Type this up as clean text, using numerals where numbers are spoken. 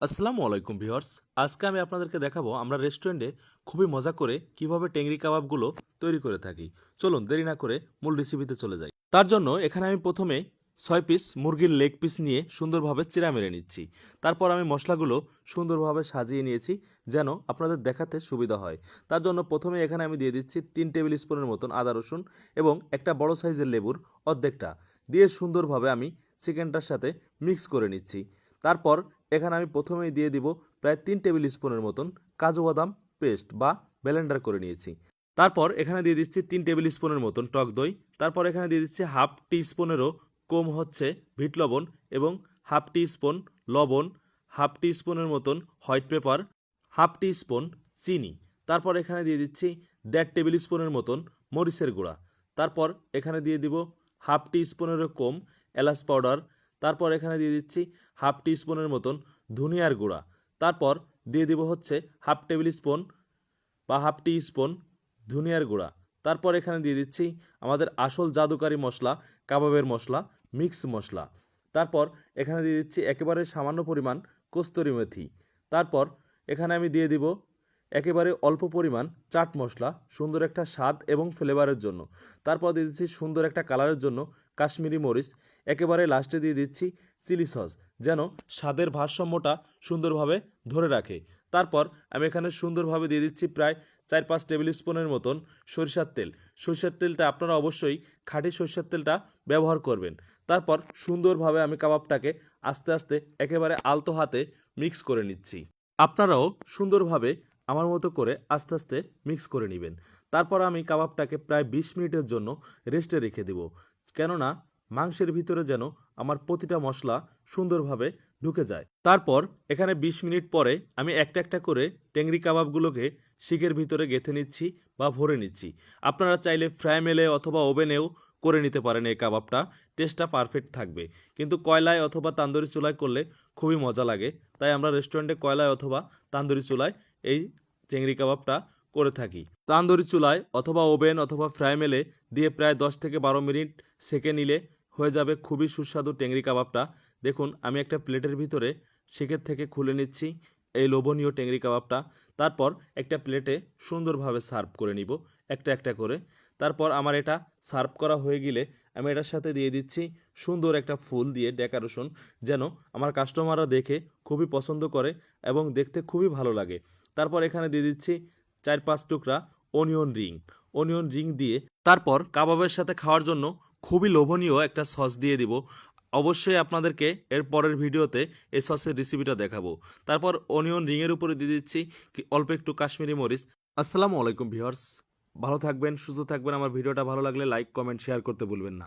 আসসালামু আলাইকুম ভিউয়ার্স। আজকে আমি আপনাদেরকে দেখাবো আমরা রেস্টুরেন্টে খুবই মজা করে কিভাবে টেংরি কাবাবগুলো তৈরি করে থাকি। চলুন দেরি না করে মূল রেসিপিতে চলে যাই। তার জন্য এখানে আমি প্রথমে 6 পিস মুরগির লেগ পিস নিয়ে সুন্দরভাবে চিরা মেরে নিচ্ছি। তারপর আমি মশলাগুলো সুন্দরভাবে সাজিয়ে নিয়েছি যেন আপনাদের দেখাতে সুবিধা হয়। তার জন্য প্রথমে এখানে আমি দিয়ে দিচ্ছি 3 টেবিল স্পুনের মতন আদা রসুন এবং একটা বড় সাইজের লেবুর অর্ধেকটা দিয়ে সুন্দরভাবে আমি চিকেনটার সাথে মিক্স করে নিচ্ছি। তারপর এখানে আমি প্রথমেই দিয়ে দিব প্রায় 3 টেবিল স্পুনের মতন কাজু বাদাম পেস্ট বা ব্লেন্ডার করে নিয়েছি। তারপর এখানে দিয়ে দিচ্ছি 3 টেবিল স্পুনের মতন টক দই। তারপর এখানে দিয়ে দিচ্ছি হাফ টি স্পুনেরও কম হচ্ছে বিট লবণ এবং হাফ টি স্পুন লবণ, হাফ টি স্পুনের মতন হোয়াইট পেপার, হাফ টি স্পুন চিনি। তারপর এখানে দিয়ে দিচ্ছি 1.5 টেবিল স্পুনের মতন মরিচের গুঁড়া। তারপর এখানে দিয়ে দিব হাফ টি স্পুনেরও কম এলাচ পাউডার। তারপর এখানে দিয়ে দিচ্ছি হাফ টি স্পুনের মতন ধনিয়ার গুঁড়া। তারপর দিয়ে দিব হচ্ছে হাফ টেবিল স্পুন বা হাফ টি স্পুন ধনিয়ার গুঁড়া। তারপর এখানে দিয়ে দিচ্ছি আমাদের আসল জাদুকারি মশলা, কাবাবের মশলা, মিক্স মশলা। তারপর এখানে দিয়ে দিচ্ছি একেবারে সামান্য পরিমাণ কস্তুরি মেথি। তারপর এখানে আমি দিয়ে দিব একেবারে অল্প পরিমাণ চাট মশলা সুন্দর একটা স্বাদ এবং ফ্লেভারের জন্য। তারপর দিয়ে দিচ্ছি সুন্দর একটা কালারের জন্য কাশ্মীরি মরিচ। একেবারে লাস্টে দিয়ে দিচ্ছি চিলি সস যেন স্বাদের ভারসাম্যটা সুন্দরভাবে ধরে রাখে। তারপর আমি এখানে সুন্দরভাবে দিয়ে দিচ্ছি প্রায় 4-5 টেবিল স্পুনের মতন সরিষার তেল। সরিষার তেলটা আপনারা অবশ্যই খাঁটি সরিষার তেলটা ব্যবহার করবেন। তারপর সুন্দরভাবে আমি কাবাবটাকে আস্তে আস্তে একেবারে আলতো হাতে মিক্স করে নিচ্ছি। আপনারাও সুন্দরভাবে আমার মতো করে আস্তে আস্তে মিক্স করে নেবেন। তারপর আমি কাবাবটাকে প্রায় 20 মিনিটের জন্য রেস্টে রেখে দেব, কেননা মাংসের ভিতরে যেন আমার প্রতিটা মশলা সুন্দরভাবে ঢুকে যায়। তারপর এখানে 20 মিনিট পরে আমি একটা একটা করে টেংরি কাবাবগুলোকে শিকের ভিতরে গেঁথে নিচ্ছি বা ভরে নিচ্ছি। আপনারা চাইলে ফ্রাই মেলে অথবা ওভেনেও করে নিতে পারেন। এই কাবাবটা টেস্টটা পারফেক্ট থাকবে, কিন্তু কয়লায় অথবা তান্দুরি চুলায় করলে খুবই মজা লাগে। তাই আমরা রেস্টুরেন্টে কয়লায় অথবা তান্দুরি চুলায় এই চিংড়ি কাবাবটা করে থাকি। তান্দুরি চুলায় অথবা ওভেন অথবা ফ্রাই মেলে দিয়ে প্রায় 10 থেকে 12 মিনিট সেকে নিলে হয়ে যাবে খুবই সুস্বাদু টেংরি কাবাবটা। দেখুন আমি একটা প্লেটের ভিতরে সেকের থেকে খুলে নিচ্ছি এই লোভনীয় টেংরি কাবাবটা। তারপর একটা প্লেটে সুন্দরভাবে সার্ভ করে নিব একটা একটা করে। তারপর আমার এটা সার্ভ করা হয়ে গেলে আমি এটার সাথে দিয়ে দিচ্ছি সুন্দর একটা ফুল দিয়ে ডেকোরেশন, যেন আমার কাস্টমাররা দেখে খুবই পছন্দ করে এবং দেখতে খুবই ভালো লাগে। তারপর এখানে দিয়ে দিচ্ছি 4-5 টুকরা অনিয়ন রিং দিয়ে তারপর কাবাবের সাথে খাওয়ার জন্য খুবই লোভনীয় একটা সস দিয়ে দিব। অবশ্যই আপনাদেরকে এর পরের ভিডিওতে এই সসের রেসিপিটা দেখাবো। তারপর অনিয়ন রিংয়ের উপরে দিয়ে দিচ্ছি অল্প একটু কাশ্মীরি মরিচ। আসসালামু আলাইকুম ভিউয়ার্স, ভালো থাকবেন, সুস্থ থাকবেন। আমার ভিডিওটা ভালো লাগলে লাইক, কমেন্ট, শেয়ার করতে ভুলবেন না।